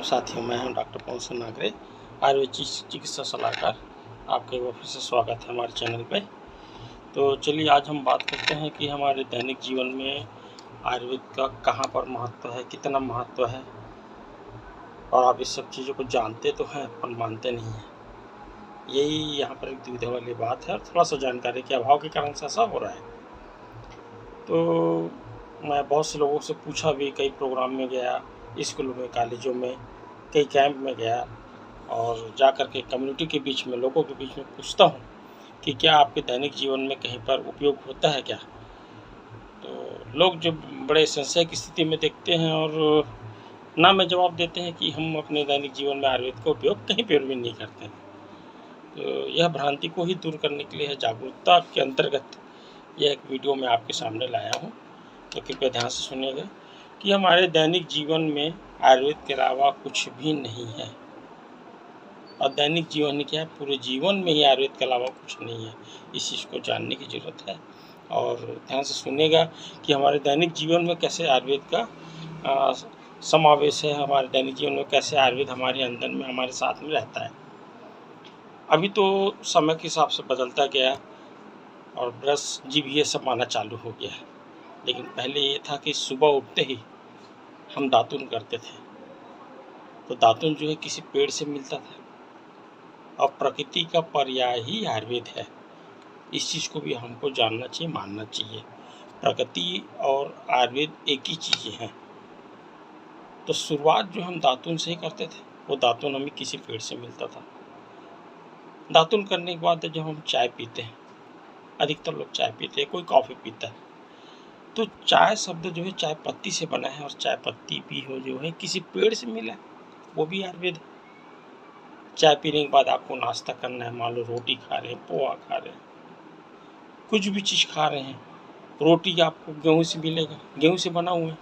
साथियों, मैं हूं डॉक्टर पवन सिंह नागरे, आयुर्वेद चिकित्सा सलाहकार। आपका एक बार फिर से स्वागत है हमारे चैनल पे। तो चलिए आज हम बात करते हैं कि हमारे दैनिक जीवन में आयुर्वेद का कहाँ पर महत्व है, कितना महत्व है। और आप इस सब चीज़ों को जानते तो हैं पर मानते नहीं हैं। यही यहाँ पर एक दुविधा वाली बात है और थोड़ा सा जानकारी के अभाव के कारण से ऐसा हो रहा है। तो मैं बहुत से लोगों से पूछा भी, कई प्रोग्राम में गया, स्कूलों में, कॉलेजों में, कई कैंप में गया और जा कर के कम्युनिटी के बीच में, लोगों के बीच में पूछता हूँ कि क्या आपके दैनिक जीवन में कहीं पर उपयोग होता है क्या। तो लोग जो बड़े संशय की स्थिति में देखते हैं और ना में जवाब देते हैं कि हम अपने दैनिक जीवन में आयुर्वेद का उपयोग कहीं पर भी नहीं करते हैं। तो यह भ्रांति को ही दूर करने के लिए जागरूकता के अंतर्गत यह एक वीडियो मैं आपके सामने लाया हूँ। तो कृपया ध्यान से सुनिएगा कि हमारे दैनिक जीवन में आयुर्वेद के अलावा कुछ भी नहीं है। और दैनिक जीवन क्या है, पूरे जीवन में ही आयुर्वेद के अलावा कुछ नहीं है। इस चीज़ को जानने की ज़रूरत है और ध्यान से सुनिएगा कि हमारे दैनिक जीवन में कैसे आयुर्वेद का समावेश है, हमारे दैनिक जीवन में कैसे आयुर्वेद हमारे अंदर में, हमारे साथ में रहता है। अभी तो समय के हिसाब से बदलता गया और ब्रश, जीभ ये सब आना चालू हो गया है। लेकिन पहले ये था कि सुबह उठते ही हम दातुन करते थे। तो दातुन जो है किसी पेड़ से मिलता था और प्रकृति का पर्याय ही आयुर्वेद है। इस चीज़ को भी हमको जानना चाहिए, मानना चाहिए। प्रकृति और आयुर्वेद एक ही चीज़ें हैं। तो शुरुआत जो हम दातुन से ही करते थे, वो दातुन हमें किसी पेड़ से मिलता था। दातुन करने के बाद जब हम चाय पीते हैं, अधिकतर लोग चाय पीते हैं, कोई कॉफ़ी पीता है, तो चाय शब्द जो है चाय पत्ती से बना है और चाय पत्ती भी हो जो है किसी पेड़ से मिला है, वो भी आयुर्वेद है। चाय पीने के बाद आपको नाश्ता करना है, मान लो रोटी खा रहे हैं, पोहा खा रहे हैं, कुछ भी चीज़ खा रहे हैं। रोटी आपको गेहूं से मिलेगा, गेहूं से बना हुआ है,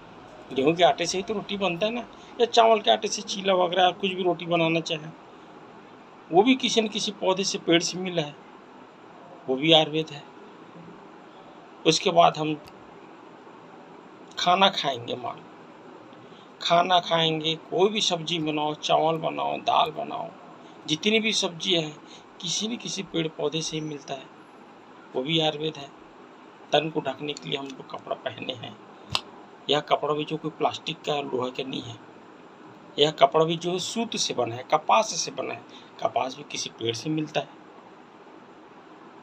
गेहूं के आटे से ही तो रोटी बनता है ना, या चावल के आटे से चीला वगैरह कुछ भी रोटी बनाना चाहें, वो भी किसी न किसी पौधे से, पेड़ से मिला है, वो भी आयुर्वेद है। उसके बाद हम खाना खाएंगे, खाना खाएंगे, कोई भी सब्जी बनाओ, चावल बनाओ, दाल बनाओ, जितनी भी सब्जी हैं किसी न किसी पेड़ पौधे से ही मिलता है, वो भी आयुर्वेद है। तन को ढकने के लिए हम लोग कपड़ा पहने हैं, यह कपड़ा भी जो कोई प्लास्टिक का, लोहे का नहीं है। यह कपड़ा भी जो है सूत से बना है, कपास से बना है। कपास भी किसी पेड़ से मिलता है।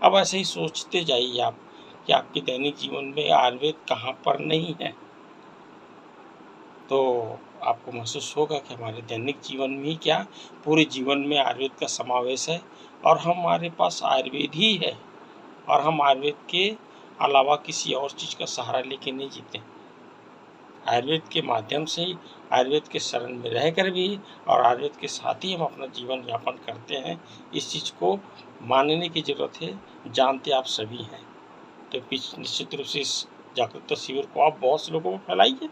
अब ऐसे ही सोचते जाइए आप कि आपके दैनिक जीवन में आयुर्वेद कहाँ पर नहीं है। तो आपको महसूस होगा कि हमारे दैनिक जीवन में ही क्या, पूरे जीवन में आयुर्वेद का समावेश है और हमारे पास आयुर्वेद ही है और हम आयुर्वेद के अलावा किसी और चीज़ का सहारा लेके नहीं जीते। आयुर्वेद के माध्यम से ही, आयुर्वेद के शरण में रहकर भी और आयुर्वेद के साथ ही हम अपना जीवन यापन करते हैं। इस चीज़ को मानने की ज़रूरत है, जानते आप सभी हैं। तो निश्चित रूप से इस जागरूकता शिविर को आप बहुत से लोगों को फैलाइए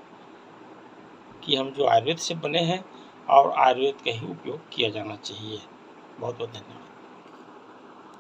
कि हम जो आयुर्वेद से बने हैं और आयुर्वेद का ही उपयोग किया जाना चाहिए। बहुत बहुत धन्यवाद।